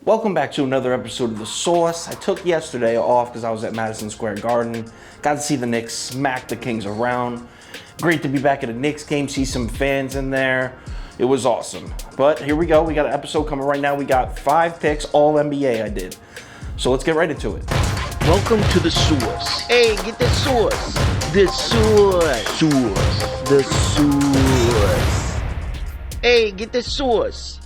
Welcome back to another episode of The Sauce. I took yesterday off because I was at Madison Square Garden. Got to see the Knicks smack the Kings around. Great to be back at a Knicks game, see some fans in there. It was awesome. But here we go. We got an episode coming right now. We got 5 picks, all NBA I did. So let's get right into it. Welcome to The Sauce. Hey, get the sauce. The sauce. The sauce. Hey, get the sauce.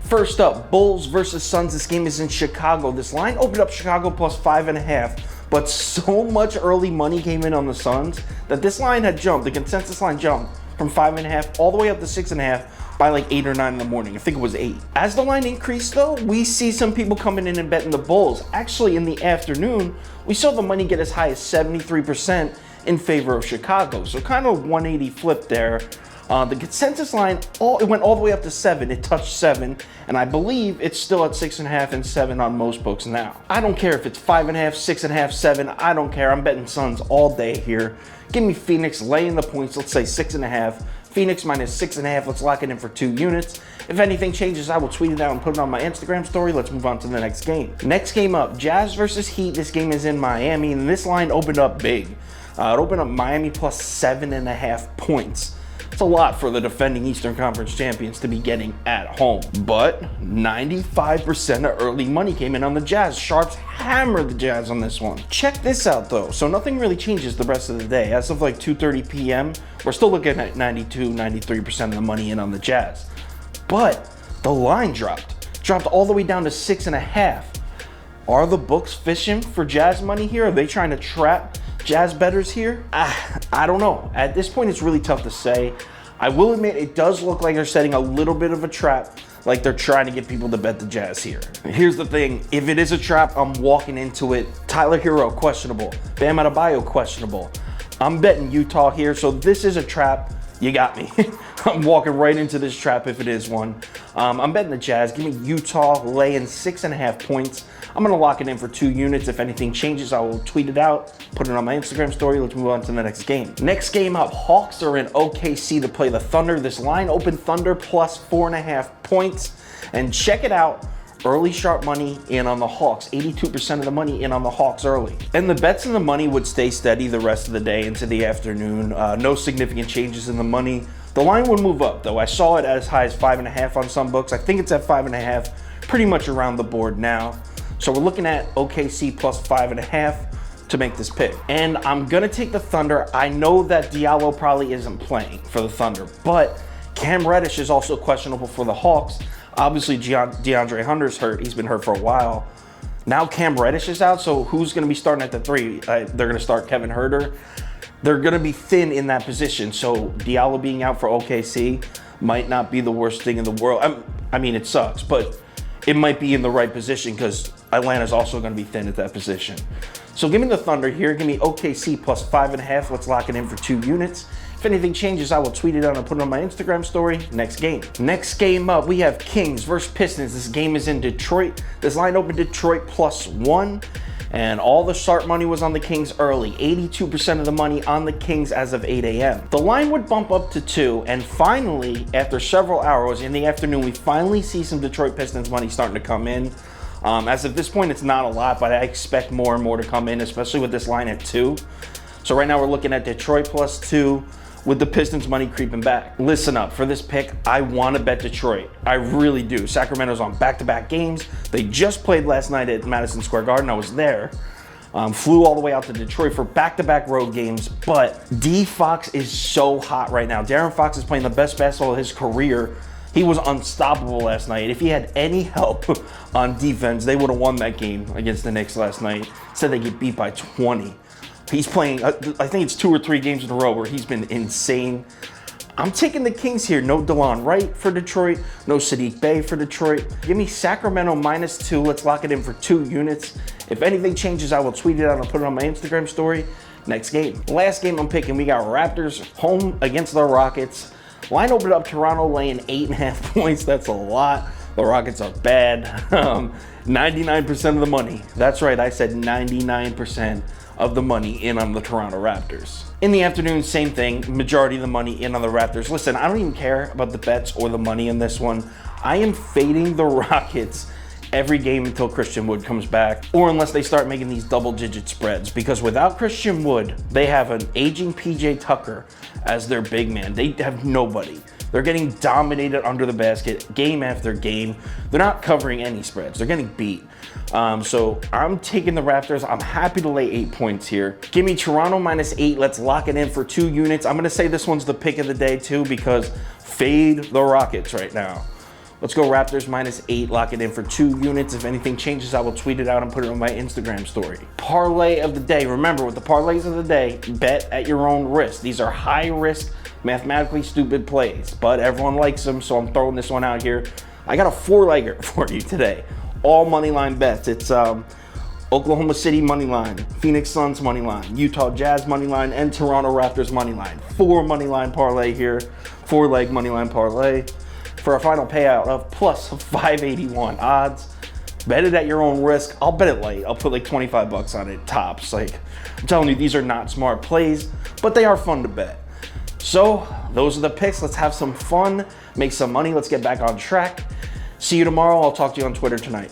First up, Bulls versus Suns. This game is in Chicago. This line opened up Chicago plus 5.5, but so much early money came in on the Suns that this line had jumped. The consensus line jumped from 5.5 all the way up to 6.5 by like 8 or 9 in the morning. I think it was 8. As the line increased though, we see some people coming in and betting the Bulls. Actually, in the afternoon, we saw the money get as high as 73% in favor of Chicago. So kind of 180 flip there. The consensus line, it went all the way up to 7. It touched 7, and I believe it's still at 6.5 and 7 on most books now. I don't care if it's 5.5, 6.5, 7. I don't care. I'm betting Suns all day here. Give me Phoenix laying the points. Let's say 6.5. Phoenix minus 6.5. Let's lock it in for 2 units. If anything changes, I will tweet it out and put it on my Instagram story. Let's move on to the next game. Next game up, Jazz versus Heat. This game is in Miami, and this line opened up big. It opened up Miami plus 7.5 points. It's a lot for the defending Eastern Conference champions to be getting at home. But 95% of early money came in on the Jazz. Sharps hammered the Jazz on this one. Check this out though. So nothing really changes the rest of the day. As of like 2:30 p.m., we're still looking at 92, 93% of the money in on the Jazz. But the line dropped all the way down to 6.5. Are the books fishing for Jazz money here? Are they trying to trap Jazz bettors here? I don't know. At this point, it's really tough to say. I will admit it does look like they're setting a little bit of a trap, like they're trying to get people to bet the Jazz here. Here's the thing. If it is a trap, I'm walking into it. Tyler Hero, questionable. Bam Adebayo, questionable. I'm betting Utah here, so this is a trap. You got me. I'm walking right into this trap if it is one. I'm betting the Jazz. Give me Utah laying 6.5 points. I'm going to lock it in for 2 units. If anything changes, I will tweet it out, put it on my Instagram story. Let's move on to the next game. Next game up, Hawks are in OKC to play the Thunder. This line opened Thunder plus 4.5 points. And check it out. Early sharp money in on the Hawks. 82% of the money in on the Hawks early. And the bets and the money would stay steady the rest of the day into the afternoon. No significant changes in the money. The line would move up though. I saw it as high as 5.5 on some books. I think it's at 5.5, pretty much around the board now. So we're looking at OKC plus 5.5 to make this pick. And I'm gonna take the Thunder. I know that Diallo probably isn't playing for the Thunder, but Cam Reddish is also questionable for the Hawks. Obviously, DeAndre Hunter's hurt. He's been hurt for a while. Now Cam Reddish is out, so who's going to be starting at the 3? They're going to start Kevin Huerter. They're going to be thin in that position, so Diallo being out for OKC might not be the worst thing in the world. I mean, it sucks, but it might be in the right position because Atlanta's also going to be thin at that position. So give me the Thunder here. Give me OKC plus 5.5. Let's lock it in for 2 units. If anything changes, I will tweet it out and put it on my Instagram story. Next game. Next game up, we have Kings versus Pistons. This game is in Detroit. This line opened Detroit plus 1, and all the sharp money was on the Kings early. 82% of the money on the Kings as of 8 a.m. The line would bump up to 2, and finally, after several hours in the afternoon, we finally see some Detroit Pistons money starting to come in. As of this point, it's not a lot, but I expect more and more to come in, especially with this line at 2. So right now we're looking at Detroit plus 2. With the Pistons money creeping back. Listen up, for this pick, I want to bet Detroit. I really do. Sacramento's on back-to-back games. They just played last night at Madison Square Garden. I was there. Flew all the way out to Detroit for back-to-back road games, but D Fox is so hot right now. Darren Fox is playing the best basketball of his career. He was unstoppable last night. If he had any help on defense, they would have won that game against the Knicks last night. Instead, they get beat by 20. He's playing, I think it's 2 or 3 games in a row where he's been insane. I'm taking the Kings here. No DeLon Wright for Detroit. No Sadiq Bey for Detroit. Give me Sacramento minus 2. Let's lock it in for 2 units. If anything changes, I will tweet it out and put it on my Instagram story. Next game. Last game I'm picking, we got Raptors home against the Rockets. Line opened up Toronto laying 8.5 points. That's a lot. The Rockets are bad. 99% of the money. That's right, I said 99% of the money in on the Toronto Raptors. In the afternoon, same thing. Majority of the money in on the Raptors. Listen, I don't even care about the bets or the money in this one. I am fading the Rockets every game until Christian Wood comes back, or unless they start making these double-digit spreads. Because without Christian Wood, they have an aging PJ Tucker as their big man. They have nobody. They're getting dominated under the basket game after game. They're not covering any spreads. They're getting beat. So I'm taking the Raptors. I'm happy to lay 8 points here. Give me Toronto -8. Let's lock it in for 2 units. I'm going to say this one's the pick of the day too, because fade the Rockets right now. Let's go Raptors -8, lock it in for 2 units. If anything changes, I will tweet it out and put it on my Instagram story. Parlay of the day. Remember, with the parlays of the day, bet at your own risk. These are high risk, mathematically stupid plays, but everyone likes them, so I'm throwing this one out here. I got a 4-legger for you today. All money line bets. It's Oklahoma City money line, Phoenix Suns money line, Utah Jazz money line, and Toronto Raptors money line. 4 money line parlay here, 4-leg money line parlay for a final payout of plus 581 odds. Bet it at your own risk. I'll bet it light. I'll put like 25 bucks on it tops. Like, I'm telling you, these are not smart plays, but they are fun to bet. So those are the picks. Let's have some fun, make some money. Let's get back on track. See you tomorrow. I'll talk to you on Twitter tonight.